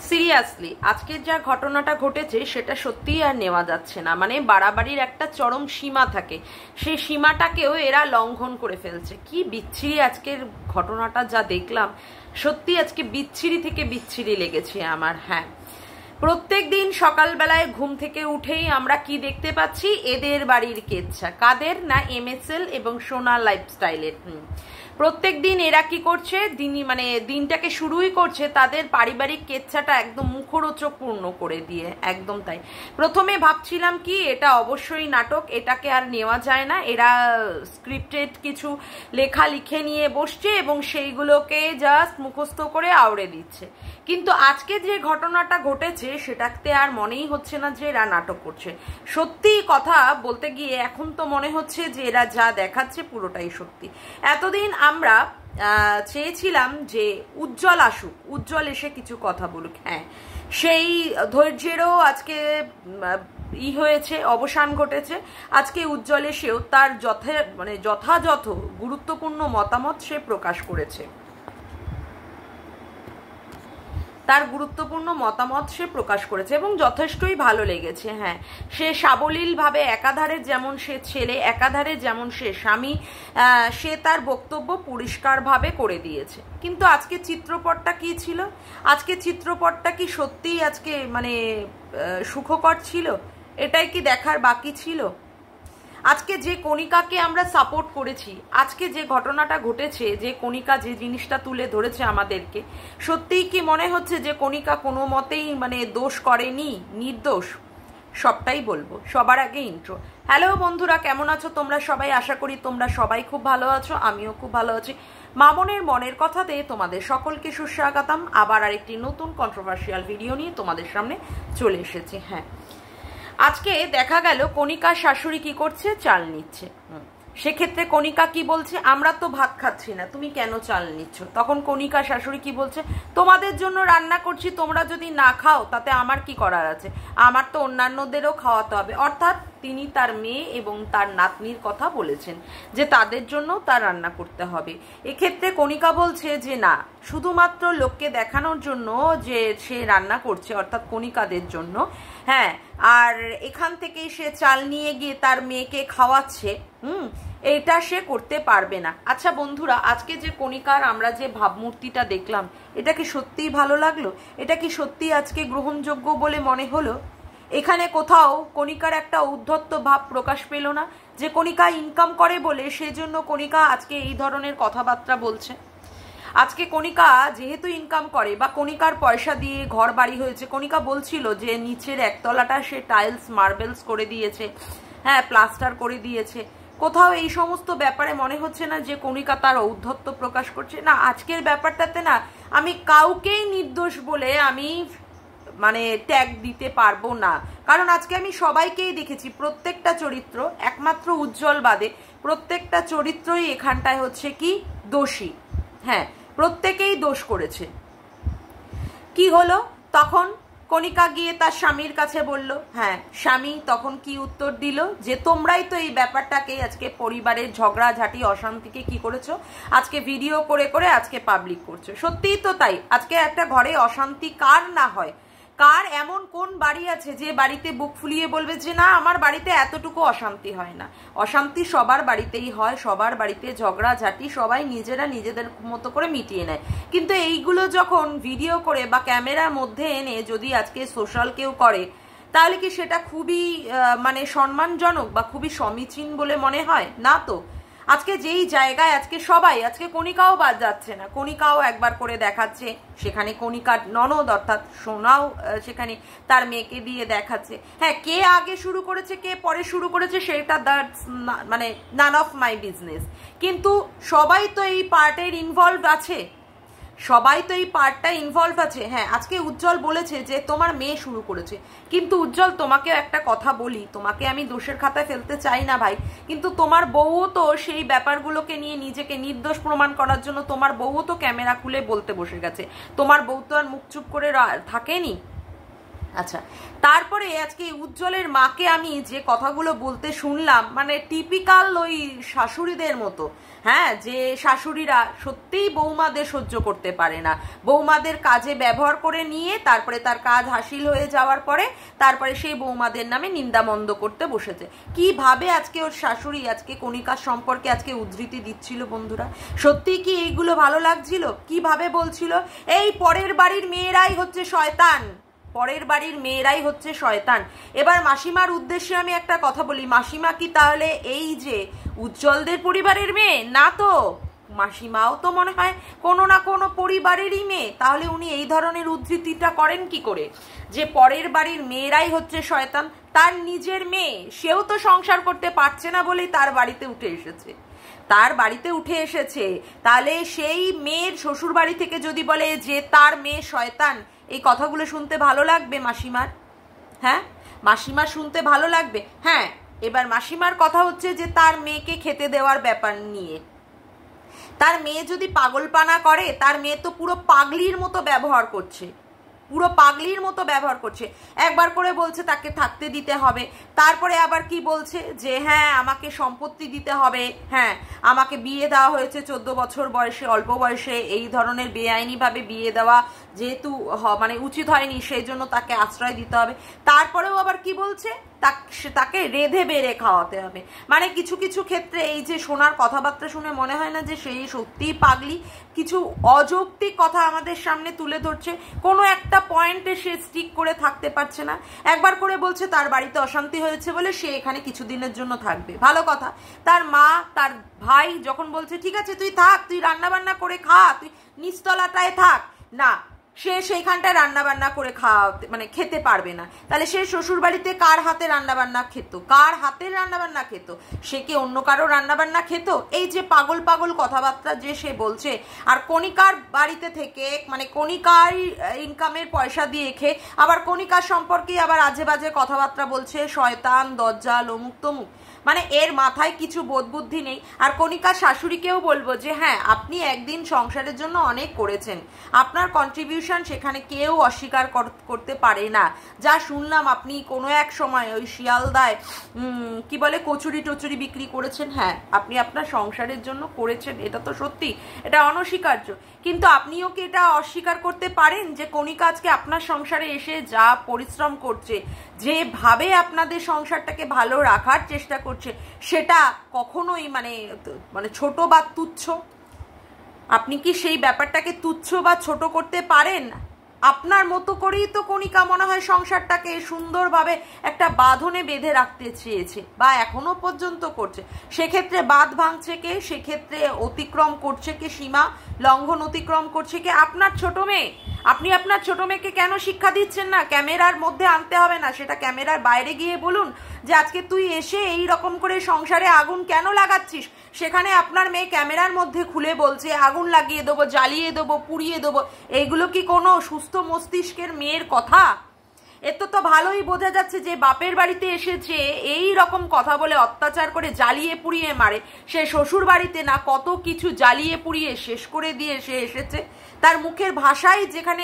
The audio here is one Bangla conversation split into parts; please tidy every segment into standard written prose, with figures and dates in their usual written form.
সিরিয়াসলি আজকের যা ঘটনাটা ঘটেছে সেটা সত্যিই আর নেওয়া যাচ্ছে না। মানে বাড়াবাড়ির একটা চরম সীমা থাকে, সেই সীমাটাকেও এরা লঙ্ঘন করে ফেলছে। কি বিচ্ছিরি আজকের ঘটনাটা যা দেখলাম, সত্যি আজকে বিচ্ছিরি থেকে বিচ্ছিরি লেগেছে আমার। হ্যাঁ, প্রত্যেক দিন সকালবেলায় ঘুম থেকে উঠেই আমরা কি দেখতে পাচ্ছি, এদের বাড়ির কেচ্ছা। কাদের না, MSL এবং সোনা লাইফস্টাইলের। প্রত্যেক দিন এরা কি করছে, দিনটাকে শুরুই করছে তাদের পারিবারিক কেচ্ছাটা একদম মুখরোচকপূর্ণ করে দিয়ে। একদম তাই। প্রথমে ভাবছিলাম কি এটা অবশ্যই নাটক, এটাকে আর নেওয়া যায় না, এরা স্ক্রিপ্টেড কিছু লেখা লিখে নিয়ে বসছে এবং সেইগুলোকে জাস্ট মুখস্থ করে আওড়ে দিচ্ছে। কিন্তু আজকে যে ঘটনাটা ঘটেছে সেটাতে আর মনেই হচ্ছে না যে এরা নাটক করছে। সত্যি কথা বলতে গিয়ে এখন তো মনে হচ্ছে যে এরা যা দেখাচ্ছে পুরোটাই সত্যি। এতদিন আমরা চেয়েছিলাম যে উজ্জ্বল আসুক, উজ্জ্বল এসে কিছু কথা বলুক। হ্যাঁ, সেই ধৈর্যেরও আজকে হয়েছে, অবসান ঘটেছে। আজকে উজ্জ্বল এসেও তার যথাযথ গুরুত্বপূর্ণ মতামত সে প্রকাশ করেছে, তার গুরুত্বপূর্ণ মতামত সে প্রকাশ করেছে এবং যথেষ্টই ভালো লেগেছে। হ্যাঁ, সে সাবলীলভাবে একাধারে যেমন সে ছেলে, একাধারে যেমন সে স্বামী, সে তার বক্তব্য পরিষ্কারভাবে করে দিয়েছে। কিন্তু আজকে চিত্রপটটা কি ছিল, আজকে চিত্রপটটা কি সত্যিই আজকে সুখকর ছিল? এটাই কি দেখার বাকি ছিল? আজকে যে কণিকাকে আমরা সাপোর্ট করেছি, আজকে যে ঘটনাটা ঘটেছে, যে কণিকা যে জিনিসটা তুলে ধরেছে আমাদেরকে, সত্যিই কি মনে হচ্ছে যে কণিকা কোনো মতেই দোষ করেনি, নির্দোষ? সবটাই বলবো। সবার আগে ইন্ট্রো। হ্যালো বন্ধুরা, কেমন আছো তোমরা সবাই? আশা করি তোমরা সবাই খুব ভালো আছো, আমিও খুব ভালো আছি। মামনের মনের কথাতে তোমাদের সকলকে সুস্বাগতম। আবার আরেকটি নতুন কন্ট্রোভার্সিয়াল ভিডিও নিয়ে তোমাদের সামনে চলে এসেছি। হ্যাঁ, আজকে দেখা গেল কণিকার শাশুড়ি কি করছে, চাল নিচ্ছে। সেক্ষেত্রে কণিকা কি বলছে, আমরা তো ভাত খাচ্ছি না, তুমি কেন চাল নিচ্ছ? তখন কণিকার শাশুড়ি কি বলছে, তোমাদের জন্য রান্না করছি, তোমরা যদি না খাও তাতে আমার কি করার আছে, আমার তো অন্যান্যদেরও খাওয়াতে হবে। অর্থাৎ তিনি তার মেয়ে এবং তার নাতনির কথা বলেছেন যে তাদের জন্য তার রান্না করতে হবে। এক্ষেত্রে কণিকা বলছে যে না, শুধুমাত্র লোককে দেখানোর জন্য যে সে রান্না করছে, অর্থাৎ কণিকাদের জন্য। হ্যাঁ, আর এখান থেকেই সে চাল নিয়ে গিয়ে তার মেয়েকে খাওয়াচ্ছে, এটা সে করতে পারবে না। আচ্ছা বন্ধুরা, আজকে যে কণিকার আমরা যে ভাবমূর্তিটা দেখলাম, এটা কি সত্যিই ভালো লাগলো? এটা কি সত্যিই আজকে গ্রহণযোগ্য বলে মনে হলো? এখানে কোথাও কণিকার একটা উদ্ধত্ত ভাব প্রকাশ পেল না যে কণিকা ইনকাম করে বলে সেজন্য কণিকা আজকে এই ধরনের কথাবার্তা বলছে? আজকে কণিকা যেহেতু ইনকাম করে বা কণিকার পয়সা দিয়ে ঘর বাড়ি হয়েছে, কণিকা বলছিল যে নিচের একতলাটা সে টাইলস মার্বেলস করে দিয়েছে, হ্যাঁ প্লাস্টার করে দিয়েছে। কোথাও এই সমস্ত ব্যাপারে মনে হচ্ছে না যে কণিকা তার ঔদ্ধত্য প্রকাশ করছে? না, আজকের ব্যাপারটাতে না আমি কাউকেই নির্দোষ বলে আমি ট্যাগ দিতে পারবো না। কারণ আজকে আমি সবাইকেই দেখেছি, প্রত্যেকটা চরিত্র, একমাত্র উজ্জ্বল বাদে প্রত্যেকটা চরিত্রই এখানটায় হচ্ছে কি দোষী। হ্যাঁ, প্রত্যেকেই দোষ করেছে। কি হলো তখন? কণিকা গিয়ে তার স্বামীর কাছে বলল। হ্যাঁ, স্বামী তখন কি উত্তর দিল, যে তোমরাই তো এই ব্যাপারটাকে আজকে পরিবারের ঝগড়াঝাটি অশান্তিকে কি করেছো, আজকে ভিডিও করে করে আজকে পাবলিক করছো। সত্যিই তো তাই। আজকে একটা ঘরে অশান্তি কার না হয়? কার এমন কোন বাড়ি আছে যে বাড়িতে বুক ফুলিয়ে বলবে যে না আমার বাড়িতে এতটুকু অশান্তি হয় না? অশান্তি সবার বাড়িতেই হয়, সবার বাড়িতে ঝগড়াঝাটি সবাই নিজেরা নিজেদের মতো করে মিটিয়ে নেয়। কিন্তু এইগুলো যখন ভিডিও করে বা ক্যামেরার মধ্যে এনে যদি আজকে সোশ্যাল কেউ করে, তাহলে কি সেটা খুবই সম্মানজনক বা খুবই সমীচীন বলে মনে হয় না? তো আজকে যেই জায়গায় আজকে সবাই, আজকে কণিকাও বাদ যাচ্ছে না, কণিকাও একবার করে দেখাচ্ছে, সেখানে কণিকার ননদ অর্থাৎ সোনাও সেখানে তার মেয়েকে দিয়ে দেখাচ্ছে। হ্যাঁ, কে আগে শুরু করেছে কে পরে শুরু করেছে সেটা নান অফ মাই বিজনেস। কিন্তু সবাই তো এই পার্টের ইনভলভ আছে, সবাই তো এই পার্টটা ইনভলভ আছে। হ্যাঁ, আজকে উজ্জ্বল বলেছে যে তোমার মেয়ে শুরু করেছে, কিন্তু উজ্জ্বল তোমাকে একটা কথা বলি, তোমাকে আমি দোষের খাতায় ফেলতে চাই না ভাই, কিন্তু তোমার বউও তো সেই ব্যাপারগুলোকে নিয়ে নিজেকে নির্দোষ প্রমাণ করার জন্য তোমার বউও তো ক্যামেরা খুলে বলতে বসে গেছে। তোমার বউ তো আর মুখ চুপ করে থাকেনি। আচ্ছা, তারপরে আজকে উজ্জ্বলের মাকে আমি যে কথাগুলো বলতে শুনলাম, মানে টিপিক্যাল ওই শাশুড়িদের মতো, হ্যাঁ, যে শাশুড়িরা সত্যিই বৌমাদের সহ্য করতে পারে না, বৌমাদের কাজে ব্যবহার করে নিয়ে তারপরে তার কাজ হাসিল হয়ে যাওয়ার পরে তারপরে সেই বৌমাদের নামে নিন্দামন্দ করতে বসেছে। কিভাবে আজকে ওর শাশুড়ি আজকে কণিকার সম্পর্কে আজকে উদ্ধৃতি দিচ্ছিল বন্ধুরা, সত্যি কি এইগুলো ভালো লাগছিল? কিভাবে বলছিল এই পরের বাড়ির মেয়েরাই হচ্ছে শয়তান, পরের বাড়ির মেয়েরাই হচ্ছে শয়তান। এবার মাসিমার উদ্দেশ্যে আমি একটা কথা বলি, মাসিমা কি তাহলে এই যে উজ্জ্বলদের পরিবারের মেয়ে না? তো মাসিমাও তো মনে হয় কোনো না কোনো পরিবারেরই মেয়ে, তাহলে উনি এই ধরনের উদ্ধৃতিটা করেন কি করে যে পরের বাড়ির মেয়েরাই হচ্ছে শয়তান? তার নিজের মেয়ে, সেও তো সংসার করতে পারছে না বলেই তার বাড়িতে উঠে এসেছে, তার বাড়িতে উঠে এসেছে। তাহলে সেই মেয়ের শ্বশুর বাড়ি থেকে যদি বলে যে তার মেয়ে শয়তান, এই কথাগুলো শুনতে ভালো লাগবে মাসিমার? হ্যাঁ, মাসিমার শুনতে ভালো লাগবে? হ্যাঁ, এবার মাসিমার কথা হচ্ছে যে তার মেয়েকে খেতে দেওয়ার ব্যাপার নিয়ে, তার মেয়ে যদি পাগলপানা করে, তার মেয়ে তো পুরো পাগলির মতো ব্যবহার করছে, পুরো পাগলির মতো ব্যবহার করছে। একবার করে বলছে তাকে থাকতে দিতে হবে, তারপরে আবার কি বলছে যে হ্যাঁ আমাকে সম্পত্তি দিতে হবে, হ্যাঁ আমাকে বিয়ে দেওয়া হয়েছে 14 বছর বয়সে, অল্প বয়সে, এই ধরনের বেআইনিভাবে বিয়ে দেওয়া যেহেতু মানে উচিত হয়নি, সেই জন্য তাকে আশ্রয় দিতে হবে। তারপরেও আবার কি বলছে তাকে রেঁধে বেড়ে খাওয়াতে হবে। মানে কিছু কিছু ক্ষেত্রে এই যে সোনার কথাবার্তা শুনে মনে হয় না যে সেই সত্যিই পাগলি? কিছু অযৌক্তিক কথা আমাদের সামনে তুলে ধরছে, কোনো একটা পয়েন্টে সে স্টিক করে থাকতে পারছে না। একবার করে বলছে তার বাড়িতে অশান্তি হয়েছে বলে সে এখানে কিছুদিনের জন্য থাকবে, ভালো কথা। তার মা তার ভাই যখন বলছে ঠিক আছে তুই থাক, তুই রান্না বান্না করে খা, তুই নিচতলাটায় থাক, না সে সেইখানটায় রান্নাবান্না করে খাওয়াতে মানে খেতে পারবে না, তাহলে সে শ্বশুর বাড়িতে কার হাতে রান্নাবান্না খেত? কার হাতে রান্নাবান্না খেত? সে কি অন্য কারো রান্নাবান্না খেত? এই যে পাগল পাগল কথাবার্তা যে সে বলছে, আর কণিকার বাড়িতে থেকে মানে কণিকার ইনকামের পয়সা দিয়ে খেয়ে আবার কণিকার সম্পর্কে আবার আজে বাজে কথাবার্তা বলছে, শয়তান, দজ্জাল, অমুক তমুক। মানে এর মাথায় কিছু বোধ বুদ্ধি নেই। আর কণিকার শাশুড়িকেও বলবো যে হ্যাঁ আপনি একদিন সংসারের জন্য অনেক করেছেন, আপনার কন্ট্রিবিউশন সেখানে কেউ অস্বীকার করতে পারে না। যা শুনলাম আপনি কোনো এক সময় ওই শিয়ালদায় কি বলে কচুরি টচুরি বিক্রি করেছেন, হ্যাঁ আপনি আপনার সংসারের জন্য করেছেন, এটা তো সত্যি, এটা অনস্বীকার্য। কিন্তু আপনিও কি এটা অস্বীকার করতে পারেন যে কণিকা আজকে আপনার সংসারে এসে যা পরিশ্রম করছে, যেভাবে আপনাদের সংসারটাকে ভালো রাখার চেষ্টা করছে, সেটা কখনোই মানে মানে ছোট বা তুচ্ছ? আপনি কি সেই ব্যাপারটাকে তুচ্ছ বা ছোট করতে পারেন? আপনার মতো করেই তো কণিকা মনে হয় সংসারটাকে সুন্দরভাবে একটা বাঁধনে বেঁধে রাখতে চেয়েছে বা এখনো পর্যন্ত করছে। সেক্ষেত্রে বাঁধ ভাঙছে কে? সেক্ষেত্রে অতিক্রম করছে কে? সীমা লঙ্ঘন অতিক্রম করছে কে? আপনার ছোট মেয়ে। আপনি আপনার ছোট মেয়েকে কেন শিক্ষা দিচ্ছেন না? ক্যামেরার মধ্যে আনতে হবে না, সেটা ক্যামেরার বাইরে গিয়ে বলুন যে আজকে তুই এসে এই রকম করে সংসারে আগুন কেন লাগাচ্ছিস। সেখানে আপনার মেয়ে ক্যামেরার মধ্যে খুলে বলছে আগুন লাগিয়ে দেবো, জ্বালিয়ে দেবো, পুড়িয়ে দেবো। এইগুলো কি কোনো সুস্থ মস্তিষ্কের মেয়ের কথা? এত তো ভালোই বোঝা যাচ্ছে যে বাপের বাড়িতে এসেছে এই রকম কথা বলে অত্যাচার করে জ্বালিয়ে পুড়িয়ে মারে, সে শ্বশুর বাড়িতে না কত কিছু জ্বালিয়ে পুড়িয়ে শেষ করে দিয়ে সে এসেছে। তার মুখের ভাষাই যেখানে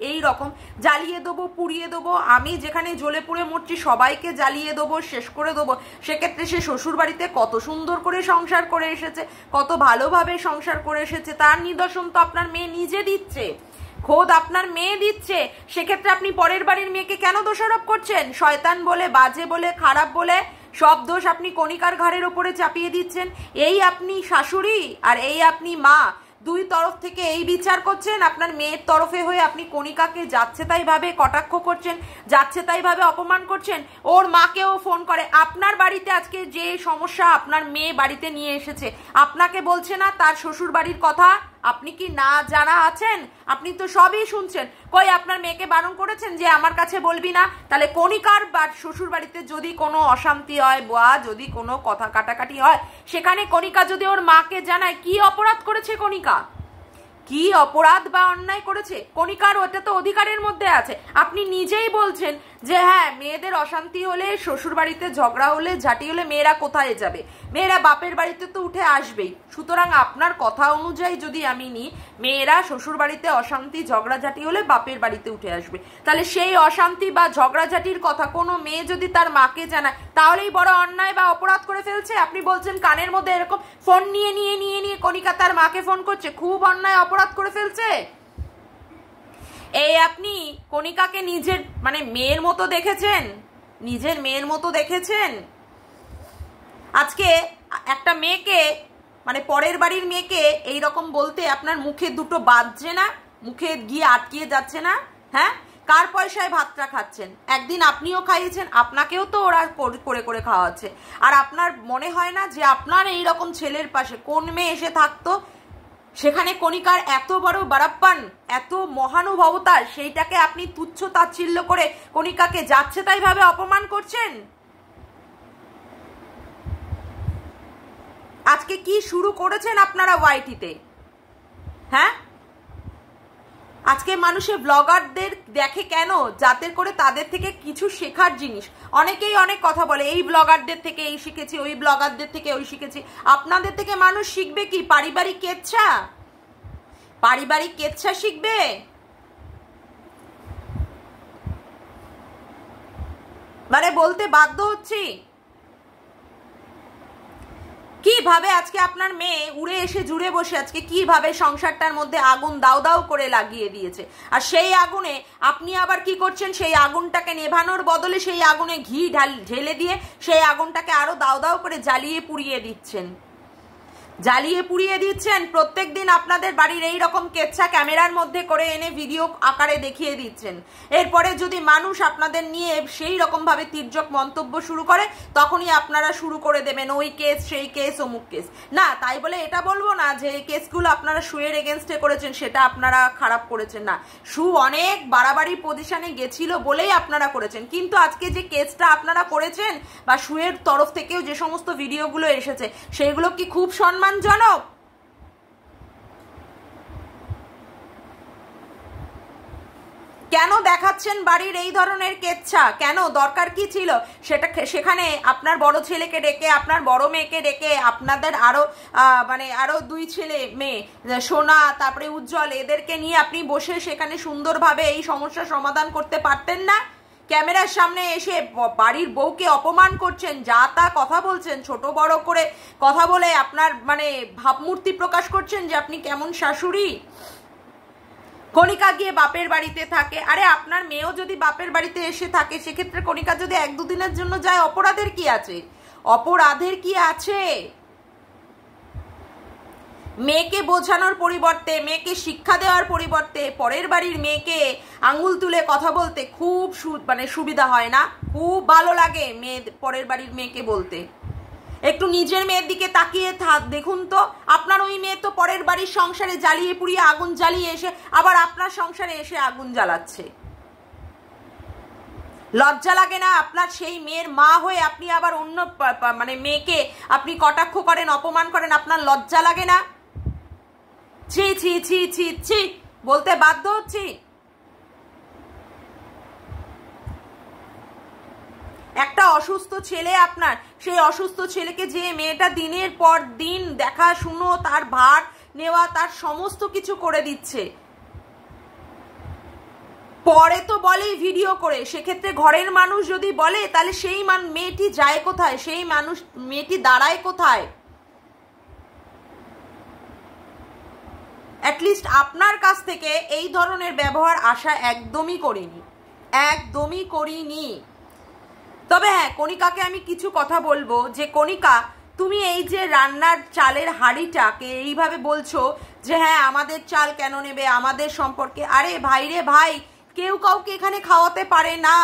এই রকম জ্বালিয়ে দেবো, পুড়িয়ে দেবো, আমি যেখানে জ্বলে পুড়ে মরছি সবাইকে জ্বালিয়ে দেবো, শেষ করে দেবো। সেক্ষেত্রে সে শ্বশুর বাড়িতে কত সুন্দর করে সংসার করে এসেছে, কত ভালোভাবে সংসার করে এসেছে, তার নিদর্শন তো আপনার মেয়ে নিজে দিচ্ছে, খোদ আপনার মেয়ে দিচ্ছে। সেক্ষেত্রে আপনি পরের বাড়ির মেয়েকে কেন দোষারোপ করছেন? শয়তান বলে, বাজে বলে, খারাপ বলে সব দোষ আপনি কণিকার ঘাড়ের ওপরে চাপিয়ে দিচ্ছেন। এই আপনি শাশুড়ি আর এই আপনি মা, দুই তরফ থেকে এই বিচার করছেন। আপনার মেয়ের তরফে হয়ে আপনি কণিকাকে যাচ্ছে তাই ভাবে কটাক্ষ করছেন, যাচ্ছে তাই ভাবে অপমান করছেন। ওর মাকেও ফোন করে আপনার বাড়িতে আজকে যে সমস্যা আপনার মেয়ে বাড়িতে নিয়ে এসেছে, আপনাকে বলছে না তার শ্বশুর বাড়ির কথা? আপনি কি না জানা আছেন? আপনি তো সবই শুনছেন। কই আপনার মেয়েকে বারণ করেছেন যে আমার কাছে বলবি না? তাহলে কণিকার শ্বশুর বাড়িতে যদি কোনো অশান্তি হয় বা যদি কোনো কথা কাটাকাটি হয়, সেখানে কণিকা যদি ওর মাকে জানায়, কি অপরাধ করেছে কণিকা? কি অপরাধ বা অন্যায় করেছে কণিকার? ওটা তো অধিকারের মধ্যে আছে। আপনি নিজেই বলছেন যে হ্যাঁ মেয়েদের অশান্তি হলে, শ্বশুর বাড়িতে ঝগড়া হলে, ঝাঁটি হলে মেয়েরা কোথায় যাবে, মেয়েরা বাপের বাড়িতে তো উঠে আসবেই। সুতরাং আপনার কথা অনুযায়ী যদি আমি নিই, মেয়েরা শ্বশুর বাড়িতে অশান্তি ঝগড়াঝাটি হলে বাপের বাড়িতে উঠে আসবে। তাহলে সেই অশান্তি বা ঝগড়াঝাটির কথা কোনো মেয়ে যদি তার মাকে জানায়, তাহলেই বড় অন্যায় বা অপরাধ করে ফেলছে। আপনি বলছেন কানের মধ্যে এরকম ফোন নিয়ে নিয়ে নিয়ে নিয়ে কণিকা তার মাকে ফোন করছে, খুব অন্যায় অপরাধ করে ফেলছে। এই আপনি কণিকাকে নিজের মানে মেয়ের মতো দেখেছেন, নিজের মেয়ের মতো দেখেছেন। আজকে একটা মেয়েকে মানে পরের বাড়ির মেয়েকে এইরকম বলতে আপনার মুখে দুটো বাজছে না, মুখে গিয়ে আটকিয়ে যাচ্ছে না? হ্যাঁ, কার পয়সায় ভাতটা খাচ্ছেন? একদিন আপনিও খাইয়েছেন, আপনাকেও তো ওরা করে করে খাওয়াচ্ছে। আর আপনার মনে হয় না যে আপনার এইরকম ছেলের পাশে কোন মেয়ে এসে থাকতো, সেখানে কণিকার এত বড় বারাপ্পান, এত মহানুভবতার, সেইটাকে আপনি তুচ্ছ তাচ্ছিল্য করে কণিকাকে যাচ্ছে তাই ভাবে অপমান করছেন। আজকে কি শুরু করেছেন আপনারা ওয়াইটিতে? হ্যাঁ, আজকে মানুষে ব্লগারদের দেখে কেন? যাতে করে তাদের থেকে কিছু শেখার জিনিস। অনেকেই অনেক কথা বলে, এই ব্লগারদের থেকে এই শিখেছি, ওই ব্লগারদের থেকে ওই শিখেছি। আপনাদের থেকে মানুষ শিখবে কি? পারিবারিক কেচ্ছা, পারিবারিক কেচ্ছা শিখবে। মানে বলতে বাধ্য হচ্ছি, কিভাবে আজকে আপনার মেয়ে উড়ে এসে জুড়ে বসে আজকে কিভাবে সংসারটার মধ্যে আগুন দাও দাও করে লাগিয়ে দিয়েছে। আর সেই আগুনে আপনি আবার কি করছেন? সেই আগুনটাকে নেভানোর বদলে সেই আগুনে ঘি ঢেলে দিয়ে সেই আগুনটাকে আরো দাও দাও করে জ্বালিয়ে পুড়িয়ে দিচ্ছেন, জ্বালিয়ে পুড়িয়ে দিচ্ছেন। প্রত্যেক দিন আপনাদের বাড়ির এই রকম কেচ্ছা ক্যামেরার মধ্যে করে এনে ভিডিও আকারে দেখিয়ে দিচ্ছেন। এরপরে যদি মানুষ আপনাদের নিয়ে সেই রকম ভাবে তির্যক মন্তব্য শুরু করে, তখনই আপনারা শুরু করে দেবেন ওই কেস, সেই কেস, অমুক কেস। না, তাই বলে এটা বলবো না যে কেসগুলো আপনারা সুয়ের এগেনস্টে করেছেন, সেটা আপনারা খারাপ করেছেন না। সু অনেক বাড়াবাড়ি পজিশনে গেছিল বলেই আপনারা করেছেন। কিন্তু আজকে যে কেসটা আপনারা করেছেন বা সুয়ের তরফ থেকেও যে সমস্ত ভিডিওগুলো এসেছে, সেগুলো কি খুব সম্মানজনক? কেন দেখাচ্ছেন বাড়ির এই ধরনের কেচ্ছা? কেন? দরকার কি ছিল? সেখানে আপনার বড় ছেলেকে ডেকে, আপনার বড় মেয়েকে ডেকে, আপনাদের আরো মানে আরো দুই ছেলে মেয়ে, সোনা, তারপরে উজ্জ্বল, এদেরকে নিয়ে আপনি বসে সেখানে সুন্দরভাবে এই সমস্যার সমাধান করতে পারতেন না? ক্যামেরার সামনে এসে বাড়ির বউকে অপমান করছেন, যা তা কথা বলছেন, ছোট বড় করে কথা বলে আপনার মানে ভাবমূর্তি প্রকাশ করছেন যে আপনি কেমন শাশুড়ি। কণিকা গিয়ে বাপের বাড়িতে থাকে। আরে আপনার মেয়েও যদি বাপের বাড়িতে এসে থাকে, সেক্ষেত্রে কণিকা যদি 1-2 দিনের জন্য যায়, অপরাধের কি আছে? অপরাধের কি আছে? মেয়েকে বোঝানোর পরিবর্তে, মেয়েকে শিক্ষা দেওয়ার পরিবর্তে পরের বাড়ির মেয়েকে আঙুল তুলে কথা বলতে খুব মানে সুবিধা হয় না? খুব ভালো লাগে মেয়ে পরের বাড়ির মেয়েকে বলতে। একটু নিজের মেয়ের দিকে তাকিয়ে দেখুন তো, আপনার ওই মেয়ে তো পরের বাড়ির সংসারে জ্বালিয়ে পুড়িয়ে আগুন জ্বালিয়ে এসে আবার আপনার সংসারে এসে আগুন জ্বালাচ্ছে। লজ্জা লাগে না? আপনার সেই মেয়ের মা হয়ে আপনি আবার অন্য মানে মেয়েকে আপনি কটাক্ষ করেন, অপমান করেন, আপনার লজ্জা লাগে না? ছি ছি ছি ছি ছি, বলতে বাধ্য হচ্ছি। একটা অসুস্থ ছেলে আপনার, সেই অসুস্থ ছেলেকে যে মেয়েটা দিনের পর দিন দেখাশুনো, তার ভার নেওয়া, তার সমস্ত কিছু করে দিচ্ছে, পরে তো বলেই ভিডিও করে। সেক্ষেত্রে ঘরের মানুষ যদি বলে, তাহলে সেই মেয়েটি যায় কোথায়? সেই মেয়েটি দাঁড়ায় কোথায়? অ্যাটলিস্ট আপনার কাছ থেকে এই ধরনের ব্যবহার আশা একদমই করিনি, একদমই করিনি। তবে হ্যাঁ, কণিকাকে আমি কিছু কথা বলবো যে কণিকা, তুমি এই যে রান্নার চালের হাঁড়িটাকে এইভাবে বলছো যে হ্যাঁ আমাদের চাল কেন নেবে, আমাদের সম্পর্কে। আরে ভাই রে ভাই, কেউ কাউকে এখানে খাওয়াতে পারে না।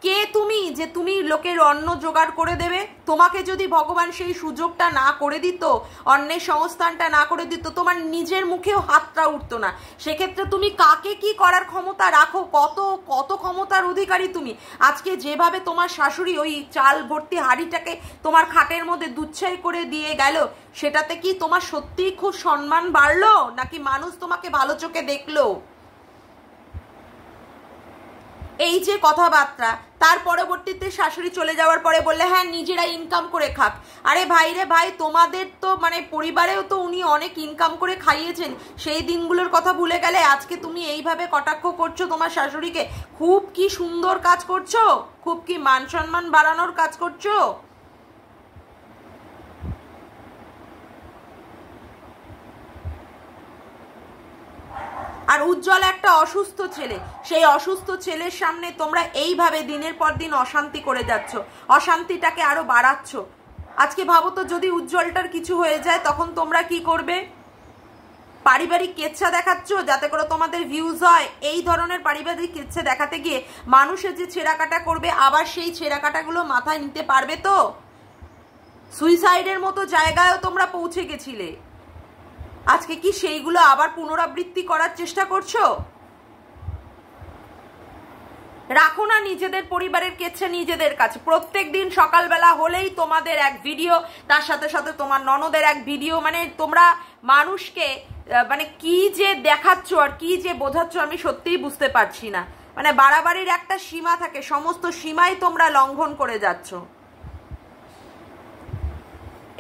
কে তুমি যে তুমি লোকের অন্ন জোগাড় করে দেবে? তোমাকে যদি ভগবান সেই সুযোগটা না করে দিত, অন্নের সংস্থানটা না করে দিত, তোমার নিজের মুখেও হাতটা উঠতো না। সেক্ষেত্রে তুমি কাকে কি করার ক্ষমতা রাখো? কত কত ক্ষমতার অধিকারী তুমি। আজকে যেভাবে তোমার শাশুড়ি ওই চাল ভর্তি হাঁড়িটাকে তোমার খাটের মধ্যে দুচ্ছাই করে দিয়ে গেল, সেটাতে কি তোমার সত্যিই খুব সম্মান বাড়লো, নাকি মানুষ তোমাকে ভালো চোখে দেখলো? এই যে কথাবার্তা, তার পরবর্তীতে শাশুড়ি চলে যাওয়ার পরে বললে হ্যাঁ নিজেরা ইনকাম করে খাক। আরে ভাই রে ভাই, তোমাদের তো মানে পরিবারেও তো উনি অনেক ইনকাম করে খাইয়েছেন, সেই দিনগুলোর কথা ভুলে গেলে আজকে তুমি এইভাবে কটাক্ষ করছো তোমার শাশুড়িকে? খুব কি সুন্দর কাজ করছো, খুব কি মান সম্মান বাড়ানোর কাজ করছো। আর উজ্জ্বল একটা অসুস্থ ছেলে, সেই অসুস্থ ছেলের সামনে তোমরা এইভাবে দিনের পর দিন অশান্তি করে যাচ্ছ, অশান্তিটাকে আরো বাড়াচ্ছ। আজকে ভাবো তো যদি উজ্জ্বলটার কিছু হয়ে যায় তখন তোমরা কি করবে? পারিবারিক কেচ্ছা দেখাচ্ছ যাতে করে তোমাদের ভিউজ হয়। এই ধরনের পারিবারিক কেচ্ছা দেখাতে গিয়ে মানুষের যে ছেঁড়াকাটা করবে, আবার সেই ছেঁড়াকাটাগুলো মাথায় নিতে পারবে তো? সুইসাইডের মতো জায়গায়ও তোমরা পৌঁছে গেছিলে, আজকে কি সেইগুলো আবার পুনরাবৃত্তি করার চেষ্টা করছো? রাখো না নিজেদের পরিবারের কেচ্ছা নিজেদের কাছে। প্রত্যেক দিন সকালবেলা হলেই তোমাদের এক ভিডিও, তার সাথে সাথে তোমার ননদের এক ভিডিও। মানে তোমরা মানুষকে মানে কি যে দেখাচ্ছ আর কি যে বোঝাচ্ছ আমি সত্যিই বুঝতে পারছি না। মানে বাড়াবাড়ির একটা সীমা থাকে, সমস্ত সীমাই তোমরা লঙ্ঘন করে যাচ্ছ।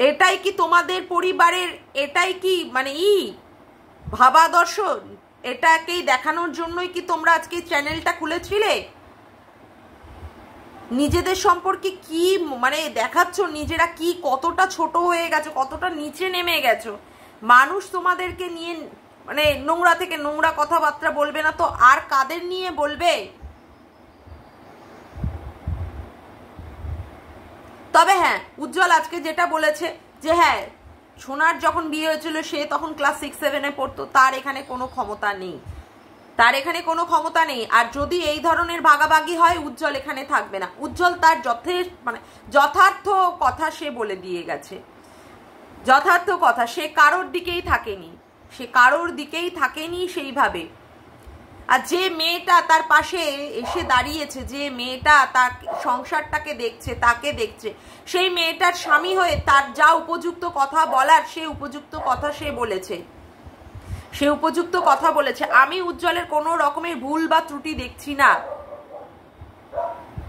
এটাই কি তোমাদের পরিবারের, এটাই কি মানে ভাবা দর্শন? এটাকেই দেখানোর জন্যই কি তোমরা আজকে চ্যানেলটা খুলেছিলে? নিজেদের সম্পর্কে কি মানে দেখাচ্ছ, নিজেরা কি কতটা ছোট হয়ে গেছো, কতটা নিচে নেমে গেছো। মানুষ তোমাদেরকে নিয়ে মানে নোংরা থেকে নোংরা কথাবার্তা বলবে না তো আর কাদের নিয়ে বলবে? তবে হ্যাঁ, উজ্জ্বল আজকে যেটা বলেছে যে হ্যাঁ সোনার যখন বিয়ে হয়েছিল সে তখন ক্লাস 6-7-এ পড়তো, তার এখানে কোনো ক্ষমতা নেই, তার এখানে কোনো ক্ষমতা নেই। আর যদি এই ধরনের ভাগাভাগি হয় উজ্জ্বল এখানে থাকবে না। উজ্জ্বল তার যথার্থ কথা সে বলে দিয়ে গেছে, যথার্থ কথা। সে কারোর দিকেই থাকেনি, সে কারোর দিকেই থাকেনি সেইভাবে। আর যে মেয়েটা তার পাশে এসে দাঁড়িয়েছে, যে মেয়েটা তার সংসারটাকে দেখছে, তাকে দেখছে, সেই মেয়েটার স্বামী হয়ে তার যা উপযুক্ত কথা বলার সে উপযুক্ত কথা সে বলেছে, সে উপযুক্ত কথা বলেছে। আমি উজ্জ্বলের কোনো রকমের ভুল বা ত্রুটি দেখছি না।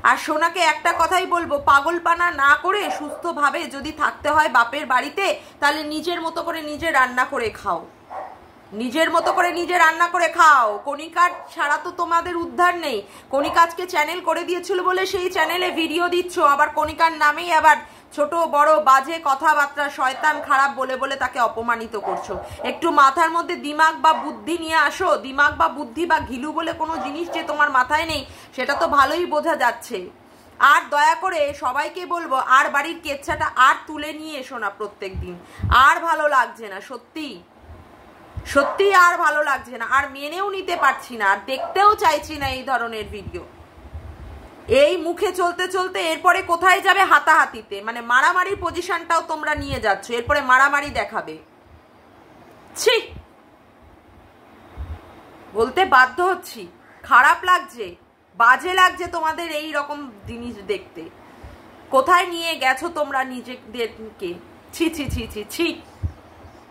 আর সোনাকে একটা কথাই বলবো, পাগলপানা না করে সুস্থভাবে যদি থাকতে হয় বাপের বাড়িতে, তাহলে নিজের মতো করে নিজে রান্না করে খাও, নিজের মতো করে নিজে রান্না করে খাও। কণিকার ছাড়া তো তোমাদের উদ্ধার নেই। কণিকা আজকে চ্যানেল করে দিয়েছিল বলে সেই চ্যানেলে ভিডিও দিচ্ছ, আবার কণিকার নামেই আবার ছোট বড় বাজে কথাবার্তা শয়তান খারাপ বলে বলে তাকে অপমানিত করছো। একটু মাথার মধ্যে দিমাগ বা বুদ্ধি নিয়ে আসো। দিমাগ বা বুদ্ধি বা ঘিলু বলে কোনো জিনিস যে তোমার মাথায় নেই সেটা তো ভালোই বোঝা যাচ্ছে। আর দয়া করে সবাইকে বলবো আর বাড়ির কেচ্ছাটা আর তুলে নিয়ে এসো না প্রত্যেক দিন। আর ভালো লাগছে না, সত্যি সত্যি আর ভালো লাগছে না, আর মেনেও নিতে পারছি না, আর দেখতেও চাইছি না এই ধরনের ভিডিও। এই মুখে চলতে চলতে এরপরে কোথায় যাবে? হাতাহাতিতে, মানে মারামারির পজিশনটাও তোমরা নিয়ে যাচ্ছ, এরপরে মারামারি দেখাবে। ছি, বলতে বাধ্য হচ্ছি, খারাপ লাগছে, বাজে লাগছে তোমাদের এই রকম জিনিস দেখতে। কোথায় নিয়ে গেছো তোমরা নিজেদেরকে? ছি ছি ছি ছি ছি,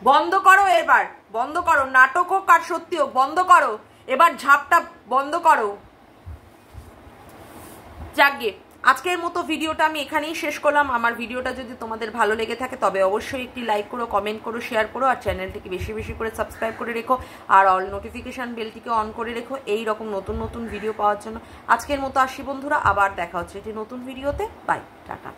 বন্ধ করো এবার, বন্ধ করো। নাটক হোক আর সত্যি হোক, বন্ধ করো এবার, ঝাপটা বন্ধ করো। যাকগে, আজকের মতো ভিডিওটা আমি এখানেই শেষ করলাম। আমার ভিডিওটা যদি তোমাদের ভালো লেগে থাকে তবে অবশ্যই একটি লাইক করো, কমেন্ট করো, শেয়ার করো, আর চ্যানেলটিকে বেশি বেশি করে সাবস্ক্রাইব করে রেখো, আর অল নোটিফিকেশান বেলটিকে অন করে রেখো এই রকম নতুন নতুন ভিডিও পাওয়ার জন্য। আজকের মতো আসি বন্ধুরা, আবার দেখা হচ্ছে একটি নতুন ভিডিওতে। Bye, tata.